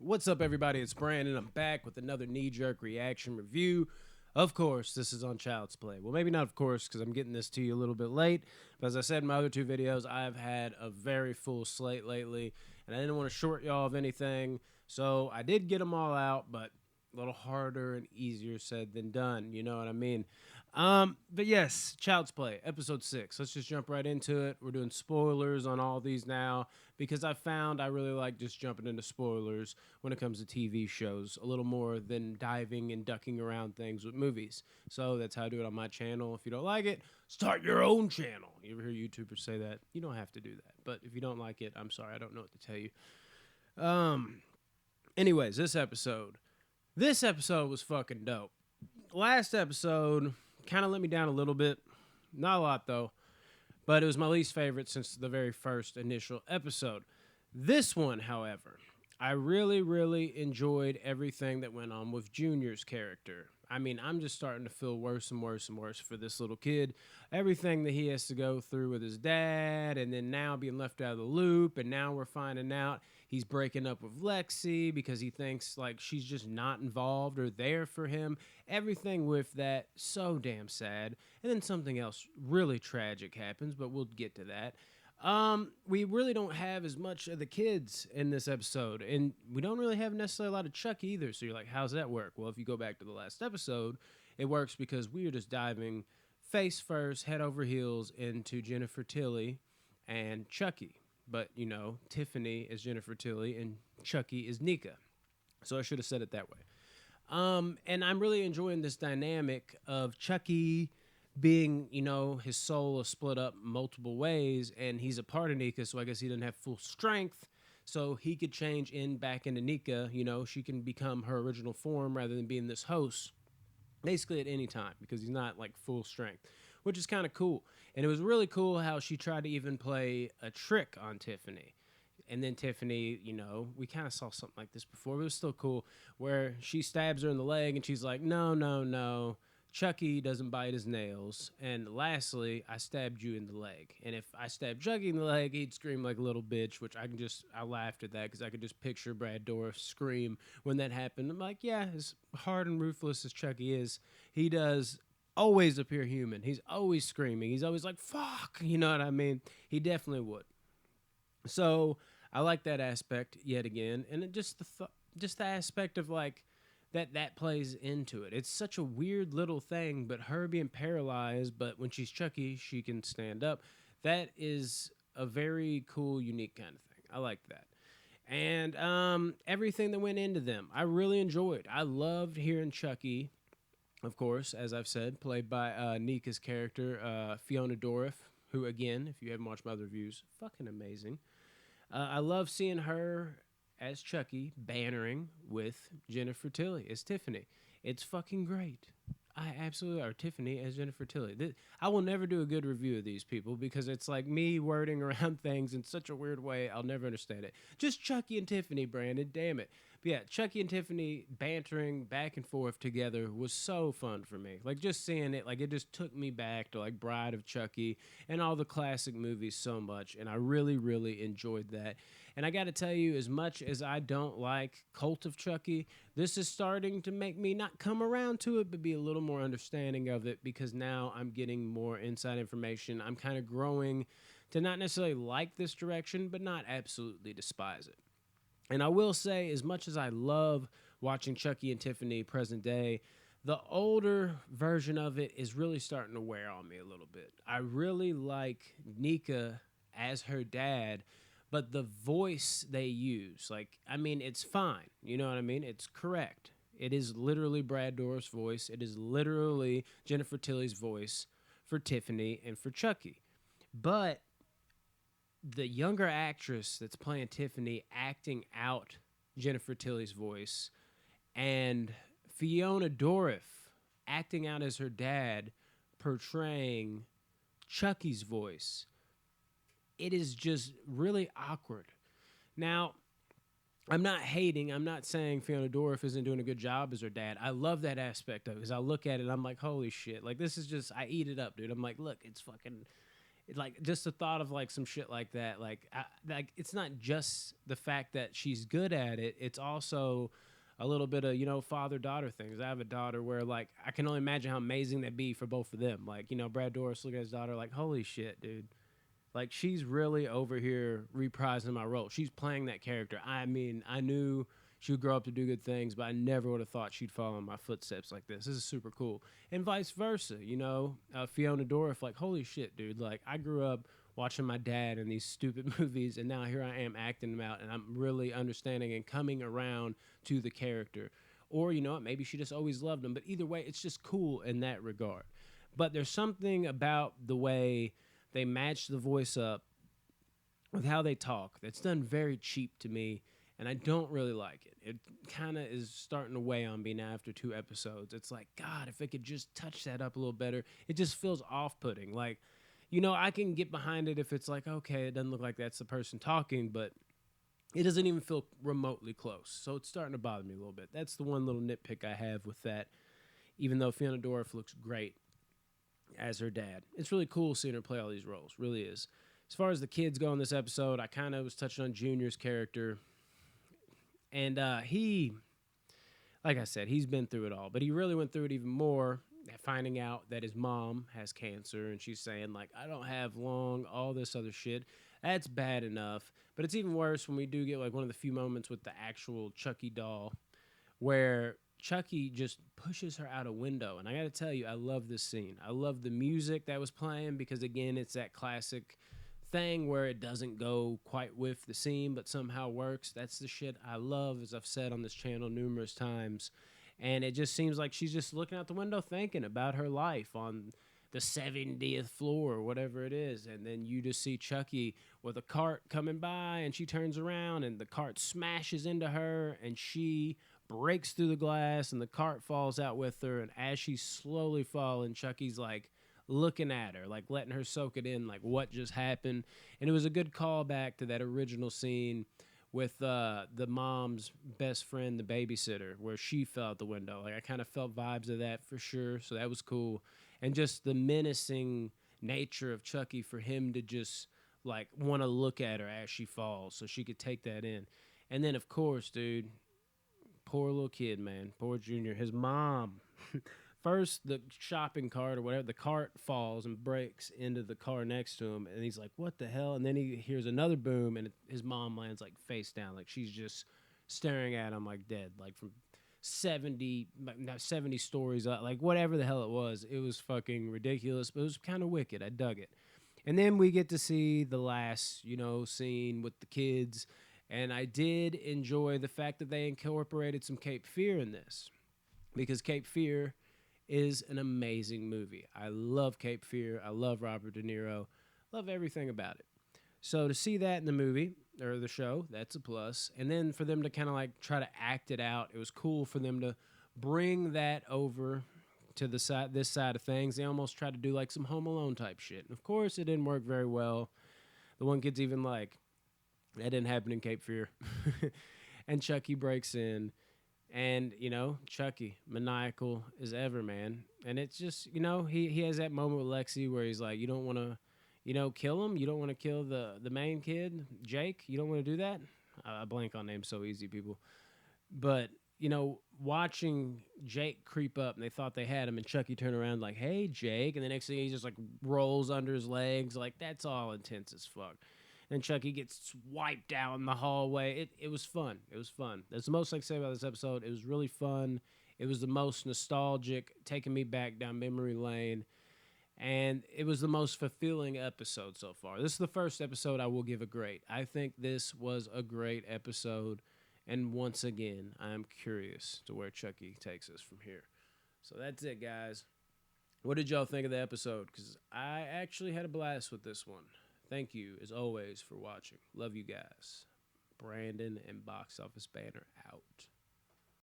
What's up, everybody? It's Brandon. I'm back with another knee-jerk reaction review. Of course, this is on Child's Play. Well, maybe not of course, because I'm getting this to you a little bit late. But as I said in my other two videos, I've had a very full slate lately, and I didn't want to short y'all of anything. So I did get them all out, but a little harder and easier said than done. You know what I mean? But yes, Child's Play, episode 6. Let's just jump right into it. We're doing spoilers on all these now because I found I really like just jumping into spoilers when it comes to TV shows a little more than diving and ducking around things with movies. So that's how I do it on my channel. If you don't like it, start your own channel. You ever hear YouTubers say that? You don't have to do that. But if you don't like it, I'm sorry. I don't know what to tell you. Anyways, this episode was fucking dope. Last episode kind of let me down a little bit. Not a lot, though. But it was my least favorite since the very first initial episode. This one, however, I really, really enjoyed everything that went on with Junior's character. I mean, I'm just starting to feel worse and worse and worse for this little kid. Everything that he has to go through with his dad, and then now being left out of the loop, and now we're finding out he's breaking up with Lexi because he thinks like she's just not involved or there for him. Everything with that, so damn sad. And then something else really tragic happens, but we'll get to that. We really don't have as much of the kids in this episode, and we don't really have necessarily a lot of Chucky either. So you're like, how's that work? Well, if you go back to the last episode, it works because we are just diving face first, head over heels into Jennifer Tilly and Chucky. But, you know, Tiffany is Jennifer Tilly and Chucky is Nika. So I should have said it that way. And I'm really enjoying this dynamic of Chucky being, you know, his soul is split up multiple ways, and he's a part of Nika, so I guess he doesn't have full strength, so he could change back into Nika. You know, she can become her original form rather than being this host, basically at any time, because he's not, like, full strength, which is kind of cool. And it was really cool how she tried to even play a trick on Tiffany. And then Tiffany, you know, we kind of saw something like this before, but it was still cool, where she stabs her in the leg, and she's like, no, no, no. Chucky doesn't bite his nails. And lastly, I stabbed you in the leg. And if I stabbed Chucky in the leg, he'd scream like a little bitch, which I laughed at that because I could just picture Brad Dourif scream when that happened. I'm like, yeah, as hard and ruthless as Chucky is, he does always appear human. He's always screaming. He's always like, fuck, you know what I mean? He definitely would. So I like that aspect yet again. And just the aspect of like, that plays into it. It's such a weird little thing, but her being paralyzed, but when she's Chucky, she can stand up. That is a very cool, unique kind of thing. I like that. And everything that went into them, I really enjoyed. I loved hearing Chucky, of course, as I've said, played by Nika's character, Fiona Dourif, who, again, if you haven't watched my other reviews, fucking amazing. I love seeing her as Chucky bantering with Jennifer Tilly as Tiffany. It's fucking great. I absolutely are. Tiffany as Jennifer Tilly. I will never do a good review of these people because it's like me wording around things in such a weird way. I'll never understand it. Just Chucky and Tiffany, Brandon. Damn it. But yeah, Chucky and Tiffany bantering back and forth together was so fun for me. Like just seeing it, like it just took me back to like Bride of Chucky and all the classic movies so much. And I really, really enjoyed that. And I got to tell you, as much as I don't like Cult of Chucky, this is starting to make me not come around to it, but be a little more understanding of it because now I'm getting more inside information. I'm kind of growing to not necessarily like this direction, but not absolutely despise it. And I will say, as much as I love watching Chucky and Tiffany present day, the older version of it is really starting to wear on me a little bit. I really like Nika as her dad, but the voice they use, like, I mean, it's fine. You know what I mean? It's correct. It is literally Brad Dourif's voice. It is literally Jennifer Tilly's voice for Tiffany and for Chucky. But the younger actress that's playing Tiffany acting out Jennifer Tilly's voice and Fiona Dourif acting out as her dad portraying Chucky's voice, it is just really awkward. Now, I'm not hating. I'm not saying Fiona Dourif isn't doing a good job as her dad. I love that aspect of it because I look at it, I'm like, holy shit. Like, this is just, I eat it up, dude. I'm like, look, it's fucking, Like just the thought of like some shit like that, like it's not just the fact that she's good at it, it's also a little bit of, father daughter things. I have a daughter where like I can only imagine how amazing that'd be for both of them. Like, Brad Dourif looking at his daughter like, holy shit, dude. Like she's really over here reprising my role. She's playing that character. I mean, I knew she would grow up to do good things, but I never would have thought she'd follow in my footsteps like this. This is super cool. And vice versa, Fiona Dourif, like, holy shit, dude. Like, I grew up watching my dad in these stupid movies, and now here I am acting them out, and I'm really understanding and coming around to the character. Or, maybe she just always loved him. But either way, it's just cool in that regard. But there's something about the way they match the voice up with how they talk that's done very cheap to me, and I don't really like it. It kind of is starting to weigh on me now after 2 episodes. It's like, God, if it could just touch that up a little better. It just feels off-putting. Like, I can get behind it if it's like, okay, it doesn't look like that's the person talking, but it doesn't even feel remotely close. So it's starting to bother me a little bit. That's the one little nitpick I have with that, even though Fiona Dourif looks great as her dad. It's really cool seeing her play all these roles. Really is. As far as the kids go in this episode, I kind of was touching on Junior's character. And he, like I said, he's been through it all. But he really went through it even more, finding out that his mom has cancer. And she's saying, like, I don't have long, all this other shit. That's bad enough. But it's even worse when we do get, like, one of the few moments with the actual Chucky doll where Chucky just pushes her out a window. And I got to tell you, I love this scene. I love the music that was playing because, again, it's that classic thing where it doesn't go quite with the scene but somehow works. That's the shit I love, as I've said on this channel numerous times. And it just seems like she's just looking out the window thinking about her life on the 70th floor or whatever it is. And then you just see Chucky with a cart coming by, and she turns around and the cart smashes into her and she breaks through the glass and the cart falls out with her. And as she's slowly falling, Chucky's like looking at her, like letting her soak it in, like what just happened. And it was a good callback to that original scene with the mom's best friend, the babysitter, where she fell out the window. Like I kind of felt vibes of that for sure. So that was cool. And just the menacing nature of Chucky for him to just like want to look at her as she falls so she could take that in. And then of course, dude, poor little kid, man, poor Junior, his mom. First, the shopping cart or whatever, the cart falls and breaks into the car next to him. And he's like, what the hell? And then he hears another boom, and his mom lands like face down. Like she's just staring at him like dead, like from 70 stories up, like whatever the hell it was. It was fucking ridiculous, but it was kind of wicked. I dug it. And then we get to see the last, scene with the kids. And I did enjoy the fact that they incorporated some Cape Fear in this, because Cape Fear is an amazing movie. I love Cape Fear. I love Robert De Niro. Love everything about it. So to see that in the movie or the show, that's a plus. And then for them to kind of like try to act it out, it was cool for them to bring that over to this side of things. They almost tried to do like some Home Alone type shit. And of course, it didn't work very well. The one kid's even like, that didn't happen in Cape Fear. And Chucky breaks in. And, Chucky, maniacal as ever, man. And it's just, he has that moment with Lexi where he's like, you don't want to, kill him? You don't want to kill the main kid, Jake? You don't want to do that? I blank on names so easy, people. But, watching Jake creep up, and they thought they had him, and Chucky turned around like, hey, Jake. And the next thing he just, like, rolls under his legs. Like, that's all intense as fuck. And Chucky gets wiped out in the hallway. It was fun. It was fun. That's the most I can say about this episode. It was really fun. It was the most nostalgic, taking me back down memory lane. And it was the most fulfilling episode so far. This is the first episode I will give a great. I think this was a great episode. And once again, I'm curious to where Chucky takes us from here. So that's it, guys. What did y'all think of the episode? Because I actually had a blast with this one. Thank you, as always, for watching. Love you guys. Brandon and Box Office Banner out.